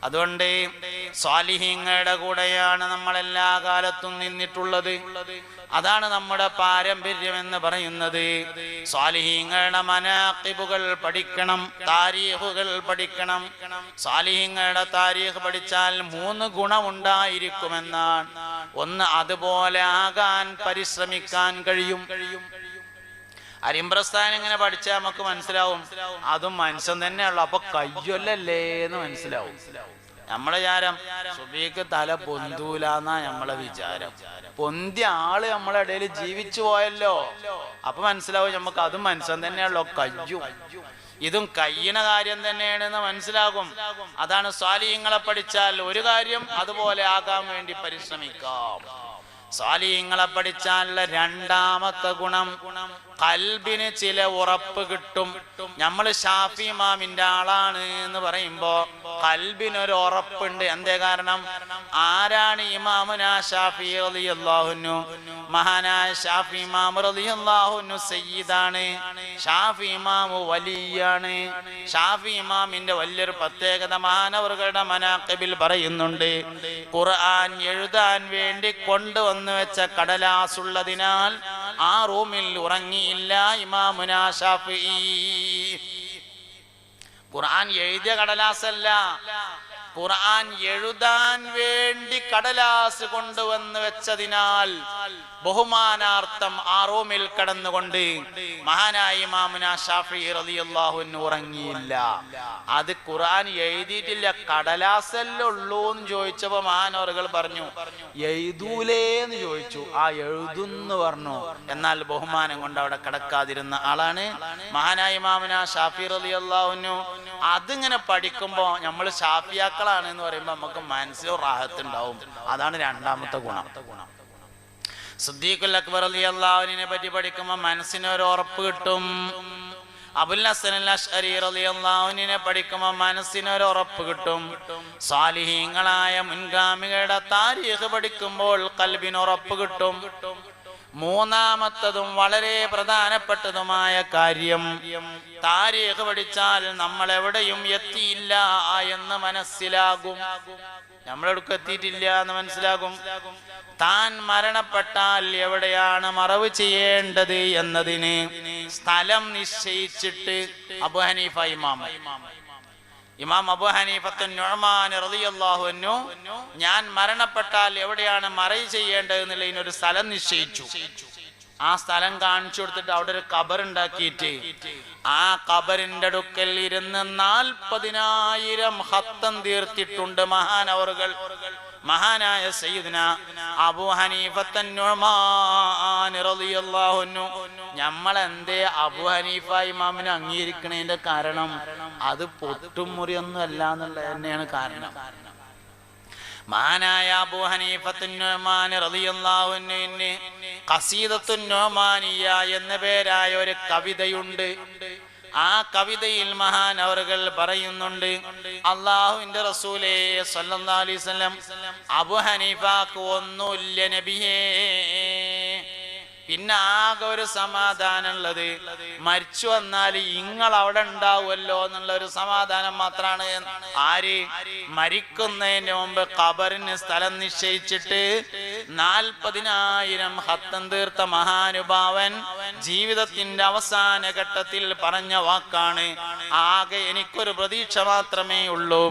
അതുകൊണ്ട് സ്വാലിഹീങ്ങളുടെ കൂടെയാണ് നമ്മൾ എല്ലാ കാലത്തും നിന്നിട്ടുള്ളത്. അതാണ് നമ്മുടെ പാരമ്പര്യം എന്ന് പറയുന്നത്. സ്വാലിഹീങ്ങളുടെ മനാഖിബുകൾ പഠിക്കണം, താരീഖുകൾ പഠിക്കണം. സ്വാലിഹീങ്ങളുടെ താരീഖ് പഠിച്ചാൽ 3 ഗുണമുണ്ടായിരിക്കുമെന്നാണ്. ഒന്ന്, അതുപോലെ ആകാൻ പരിശ്രമിക്കാൻ കഴിയും. അരിമ്പ്രസ്ഥാനം ഇങ്ങനെ പഠിച്ചാൽ നമുക്ക് മനസ്സിലാവും അതും മനുഷ്യൻ തന്നെയുള്ളു, അപ്പൊ കയ്യൊല്ലല്ലേ എന്ന് മനസ്സിലാവും. നമ്മളെ വിചാരം സുബീക്ക് തല പൊന്തൂലെന്നാ നമ്മളെ വിചാരം. പൊന്തിയ ആള് നമ്മളെ ഇടയിൽ ജീവിച്ചു പോയല്ലോ, അപ്പൊ മനസ്സിലാവും നമുക്ക് അതും മനുഷ്യൻ തന്നെയുള്ളു, കയ്യും ഇതും കയ്യണ കാര്യം തന്നെയാണെന്ന് മനസ്സിലാകും. അതാണ് സ്വാലിഹീങ്ങളെ പഠിച്ചാൽ ഒരു കാര്യം അതുപോലെ ആകാൻ വേണ്ടി പരിശ്രമിക്കാം. സ്വാലിഹീങ്ങളെ പഠിച്ചാൽ രണ്ടാമത്തെ ഗുണം, ഖൽബിന് ചില ഉറപ്പ് കിട്ടും. നമ്മൾ ഷാഫി ഇമാമിന്റെ ആളാണ് എന്ന് പറയുമ്പോ ഖൽബിനൊരു ഉറപ്പുണ്ട്. എന്തേ കാരണം? ആരാണ് ഇമാമുനാ ഷാഫി റളിയല്ലാഹു അൻഹു? മഹാനായ ഷാഫി ഇമാം റളിയല്ലാഹു അൻഹു സയ്യിദാണ്. ഷാഫി ഇമാം വലിയാണ്. ഷാഫി ഇമാമിന്റെ വലിയൊരു പ്രത്യേകത മഹാനവറുകളുടെ മനാഖിബിൽ പറയുന്നുണ്ട്. ഖുർആൻ എഴുതാൻ വേണ്ടി കൊണ്ടുവന്നു വെച്ച കടലാസ് ഉള്ളതിനാൽ ആ റൂമിൽ ഉറങ്ങിയില്ല ഇമാമുനാ ഷാഫിഈ. ഖുർആൻ എഴുതിയ കടലാസല്ല, ഖുർആൻ എഴുതാൻ വേണ്ടി കടലാസ് കൊണ്ടുവന്ന് വെച്ചതിനാൽ ബഹുമാനാർത്ഥം ആ റൂമിൽ കടന്നുകൊണ്ട് മഹാനായ ഇമാമുനാ ഷാഫിഈ റളിയല്ലാഹു അൻഹു ഉറങ്ങിയില്ല. അത് ഖുർആൻ എഴുതിയിട്ടില്ല, കടലാസല്ലേ ഉള്ളൂ എന്ന് ചോദിച്ചപ്പോ മഹാനവറുകൾ പറഞ്ഞു എഴുതൂലേന്ന് ചോദിച്ചു. ആ എഴുതുന്ന് പറഞ്ഞു. എന്നാൽ ബഹുമാനം കൊണ്ട് അവിടെ കിടക്കാതിരുന്ന ആളാണ് മഹാനായ ഇമാമുനാ ഷാഫിഈ റളിയല്ലാഹു അൻഹു. അതിങ്ങനെ പഠിക്കുമ്പോ നമ്മൾ ഷാഫിയാക്കളാണ് എന്ന് പറയുമ്പോ നമുക്ക് മനസ്സിൽ റാഹത്തുണ്ടാവും. അതാണ് രണ്ടാമത്തെ ഗുണം. സിദ്ദീഖുൽ അക്ബർ റളിയല്ലാഹു അൻഹുവിനെ പറ്റി പഠിക്കുമ്പോൾ മനസ്സിന് ഒരു ഉറപ്പ് കിട്ടും. അബുൽ ഹസൻ അൽ അശ്അരി റളിയല്ലാഹു അൻഹുവിനെ പഠിക്കുമ്പോൾ മനസ്സിന് ഒരു ഉറപ്പ് കിട്ടും. സാലിഹീങ്ങളായ മുൻഗാമികളുടെ താരീഖ് പഠിക്കുമ്പോൾ ഖൽബിന് ഉറപ്പ് കിട്ടും. മൂന്നാമത്തതും വളരെ പ്രധാനപ്പെട്ടതുമായ കാര്യം, താരീഖ് പഠിച്ചാൽ നമ്മൾ എവിടെയും എത്തിയില്ല എന്ന് മനസ്സിലാകും. നമ്മളെടുക്ക് എത്തിയിട്ടില്ല എന്ന് മനസ്സിലാകും. താൻ മരണപ്പെട്ടാൽ എവിടെയാണ് മറവ് ചെയ്യേണ്ടത് എന്നതിന് സ്ഥലം നിശ്ചയിച്ചിട്ട് അബൂ ഹനീഫ ഇമാം അബൂ ഹനീഫത്തുൻ നുഅ്മാൻ റളിയല്ലാഹു അൻഹു ഞാൻ മരണപ്പെട്ടാൽ എവിടെയാണ് മറവ് ചെയ്യേണ്ടത് എന്നുള്ളതിനൊരു സ്ഥലം നിശ്ചയിച്ചു. ആ സ്ഥലം കാണിച്ചു കൊടുത്തിട്ട് അവിടെ ഒരു ഖബർ ഉണ്ടാക്കിയിട്ട് ആ ഖബറിന്റെ അടുക്കൽ ഇരുന്ന് 40,000 ഖത്തം തീർത്തിട്ടുണ്ട് മഹാനവറുകൾ. മഹാനായ സയ്യിദ്ന അബൂ ഹനീഫത്തുൻ നുഅ്മാൻ റളിയല്ലാഹു അൻഹു. നമ്മളെന്തേ അബൂ ഹനീഫ ഇമാമിനെ അംഗീകരിക്കണതിന്റെ കാരണം അത് പൊട്ടും മുറിയൊന്നും അല്ല എന്നുള്ളത് തന്നെയാണ് കാരണം. മഹാനായ അബൂ ഹനീഫത്തുൻ നുഅ്മാൻ റളിയല്ലാഹു അൻഹുവിന് ഖസീദത്തുൻ നുഅ്മാനിയ എന്ന പേരായ ഒരു കവിതയുണ്ട്. ആ കവിതയിൽ മഹാനവറുകൾ പറയുന്നുണ്ട്, അല്ലാഹുവിന്റെ റസൂലേ സ്വല്ലല്ലാഹു അലൈഹി വസല്ലം അബൂ ഹനീഫക്ക് ഒന്നുമില്ല നബിയേ, പിന്നെ ആകെ ഒരു സമാധാനമുള്ളത് മരിച്ചു വന്നാൽ ഇങ്ങൾ അവിടെ ഉണ്ടാവുമല്ലോ എന്നുള്ള ഒരു സമാധാനം മാത്രമാണ്. ആര് മരിക്കുന്നതിന് മുമ്പ് ഖബറിന് സ്ഥലം നിശ്ചയിച്ചിട്ട് 40,000 ഖത്തം തീർത്ത മഹാനുഭാവൻ ജീവിതത്തിന്റെ അവസാന ഘട്ടത്തിൽ പറഞ്ഞ വാക്കാണ്, ആകെ എനിക്കൊരു പ്രതീക്ഷ മാത്രമേ ഉള്ളൂ,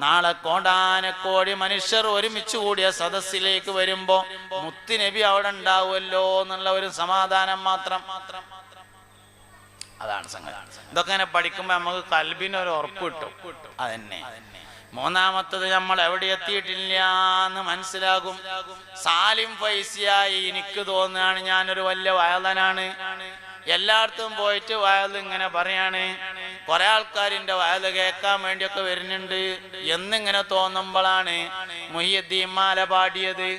നാളെ കോടാനക്കോടി മനുഷ്യർ ഒരുമിച്ച് കൂടിയ സദസ്സിലേക്ക് വരുമ്പോ മുത്തുനബി അവിടെ ഉണ്ടാവുമല്ലോ എന്നുള്ള ഒരു സമാധാനം മാത്രം. അതാണ് സംഗതി. ഇതൊക്കെ ഇങ്ങനെ പഠിക്കുമ്പോ നമുക്ക് ഖൽബിനൊരു ഉറപ്പ് കിട്ടും. അതന്നെ. മൂന്നാമത്തത്, നമ്മൾ എവിടെ എത്തിയിട്ടില്ല എന്ന് മനസ്സിലാകും. സാലിം ഫൈസിയായി എനിക്ക് തോന്നുകയാണ് ഞാനൊരു വലിയ വയലനാണ്, എല്ലായിടത്തും പോയിട്ട് വയൽ ഇങ്ങനെ പറയാണ്, കുറെ ആൾക്കാരിന്റെ വയൽ കേൾക്കാൻ വേണ്ടിയൊക്കെ വരുന്നുണ്ട് എന്നിങ്ങനെ തോന്നുമ്പോഴാണ് മുഹ്യിദ്ദീൻ മാല പാടിയത്.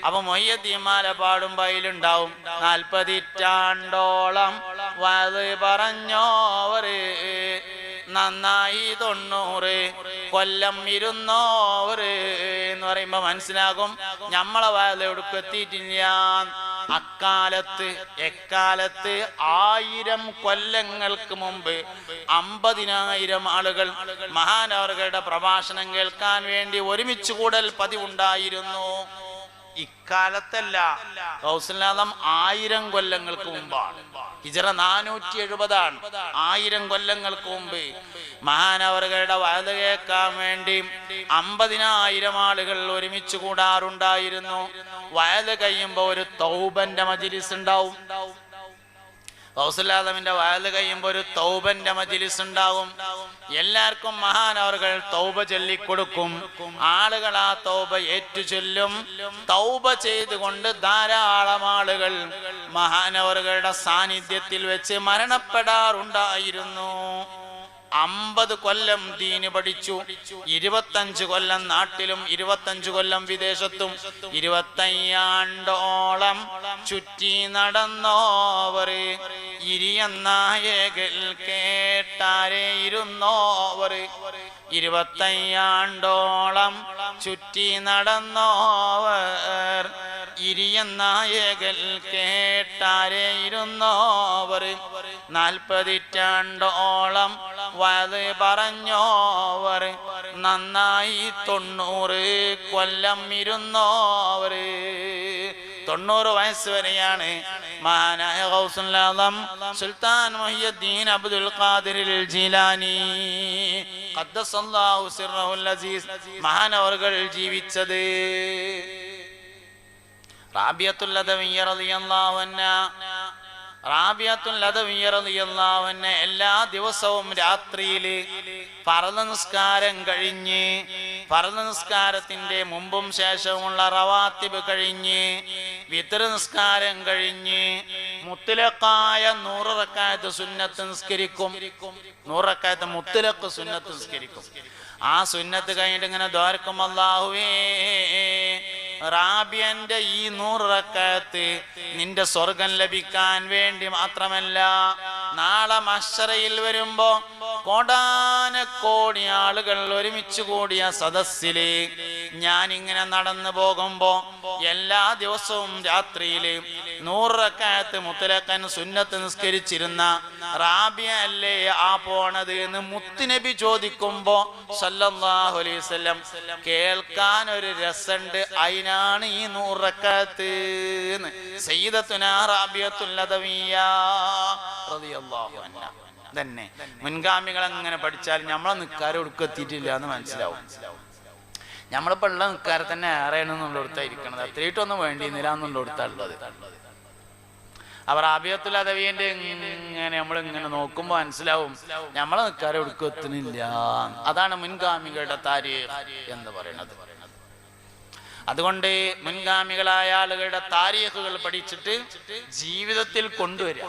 അപ്പൊ മുഹ്യിദ്ദീൻ മാല പാടുമ്പോ അതിലുണ്ടാവും 40 ഇറ്റാണ്ടോളം വയൽ പറഞ്ഞോവര്, നന്നായി 90 കൊല്ലം ഇരുന്നോവര് എന്ന് പറയുമ്പോ മനസ്സിലാകും നമ്മളെ വയൽ എവിടേക്ക് എത്തിയിട്ടില്ല. എക്കാലത്ത് 1000 കൊല്ലങ്ങൾക്ക് മുമ്പ് 50,000 ആളുകൾ മഹാനവറുകളുടെ പ്രഭാഷണം കേൾക്കാൻ വേണ്ടി ഒരുമിച്ച് കൂടൽ പതിവുണ്ടായിരുന്നു. ഇക്കാലത്തല്ല, ഗൗസുൽ-ആദം 1000 കൊല്ലങ്ങൾക്ക് മുമ്പാണ്. ഹിജ്റ 470 1000 കൊല്ലങ്ങൾക്ക് മുമ്പ് മഹാനവറുകളുടെ വഅദ് കേൾക്കാൻ വേണ്ടി 50,000 ആളുകൾ ഒരുമിച്ച് കൂടാറുണ്ടായിരുന്നു. വഅദ് കഴിയുമ്പോ ഒരു തൗബന്റെ മജ്‌ലിസ് ഉണ്ടാവും. ഗൗസുൽ-ആദമിന്റെ വഅദ് കഴിയുമ്പോ ഒരു തൗബന്റെ മജ്‌ലിസ് ഉണ്ടാവും. എല്ലാവർക്കും മഹാനവറുകൾ തൗബ ചൊല്ലിക്കൊടുക്കും. ആളുകൾ ആ തൗബ ഏറ്റു ചൊല്ലും. തൗബ ചെയ്തുകൊണ്ട് ധാരാളം ആളുകൾ മഹാനവറുകളുടെ സാന്നിധ്യത്തിൽ വെച്ച് മരണപ്പെടാറുണ്ടായിരുന്നു. 50 കൊല്ലം ദീന് പഠിച്ചു, 25 കൊല്ലം നാട്ടിലും 25 കൊല്ലം വിദേശത്തും 25 ആണ്ടോളം ചുറ്റി നടന്നോവർ, ഇരിയന്നായകൾ കേട്ടാരെ ഇരുന്നോവർ. 25 ആണ്ടോളം ചുറ്റി നടന്നോവർ, ഇരിയന്നായകൾ കേട്ടാരെ ഇരുന്നോവർ. 40 റ്റാണ്ടോളം വഅദ് പറഞ്ഞോവർ, നന്നായി 90 കൊല്ലം ഇരുന്നോവർ. 90 വയസ്സ് വരെയാണ് മഹാനായ ഗൗസുൽ-ആദം സുൽത്താൻ മുഹിയുദ്ദീൻ അബ്ദുൽ ഖാദിർ ജീലാനി ഖദ്ദസല്ലാഹു സിർറഹുൽ അസീസ് മഹാനവറുകൾ ജീവിച്ചത്. റാബിയത്തുൽ അദവിയ്യ റളിയല്ലാഹു അൻഹ എല്ലാ ദിവസവും രാത്രിയില് ഫർള് നിസ്കാരം കഴിഞ്ഞ്, ഫർള് നിസ്കാരത്തിന്റെ മുമ്പും ശേഷവുമുള്ള റവാത്തിബ് കഴിഞ്ഞ്, വിത്ർ നിസ്കാരം കഴിഞ്ഞ് മുത്തലഖായ 100 റക്അത്ത് സുന്നത്ത് നിസ്കരിക്കും. 100 റക്അത്ത് മുത്തലഖ് സുന്നത്ത് നിസ്കരിക്കും. ആ സുന്നത്ത് കഴിഞ്ഞിട്ട് ഇങ്ങനെ ദ്വാരക്കും, അല്ലാഹുവേ റാബിയന്റെ ഈ 100 റക്അത്ത് നിന്റെ സ്വർഗം ലഭിക്കാൻ വേണ്ടി മാത്രമല്ല, നാളെ മഹ്ശറയിൽ വരുമ്പോ കോടാനക്കോടി ആളുകൾ ഒരുമിച്ച് കൂടിയ സദസ്സില് ഞാൻ ഇങ്ങനെ നടന്നു പോകുമ്പോ എല്ലാ ദിവസവും രാത്രിയില് 100 റക്അത്ത് മുത്തലഖൻ സുന്നത്ത് നിസ്കരിച്ചിരുന്ന റാബിയ അല്ലേ ആ പോണത് എന്ന് മുത്തുനബി ചോദിക്കുമ്പോ സല്ലല്ലാഹു അലൈഹി വസല്ലം കേൾക്കാൻ ഒരു രസമുണ്ട്. അതിനാണ് ഈ 100 റക്അത്ത് എന്ന് സയ്യിദത്തുനാ റാബിയത്തുൽ അദവിയ്യ റളിയല്ലാഹു അൻഹ തന്നെ. മുൻഗാമികൾ അങ്ങനെ പഠിച്ചാൽ നമ്മളെ നിക്കാരം ഒടുക്കെത്തിയിട്ടില്ല എന്ന് മനസ്സിലാവും. നമ്മളിപ്പോ ഉള്ള നിക്കാരെ തന്നെ ഏറെയാണെന്നുള്ളടത്തായിരിക്കണത്, അത്രയിട്ടൊന്നും വേണ്ടിയിരുന്നില്ല എന്നുള്ളടത്തുള്ളത്. അവർ റാബിയത്തുൽ അദവിയ്യന്റെ ഇങ്ങനെ നമ്മളിങ്ങനെ നോക്കുമ്പോ മനസ്സിലാവും നമ്മളെ നിക്കാരെ ഒടുക്കെത്തുന്നില്ല. അതാണ് മുൻഗാമികളുടെ താരീഖ് എന്ന് പറയുന്നത്. അതുകൊണ്ട് മുൻഗാമികളായ ആളുകളുടെ താരീഖുകൾ പഠിച്ചിട്ട് ജീവിതത്തിൽ കൊണ്ടുവരിക.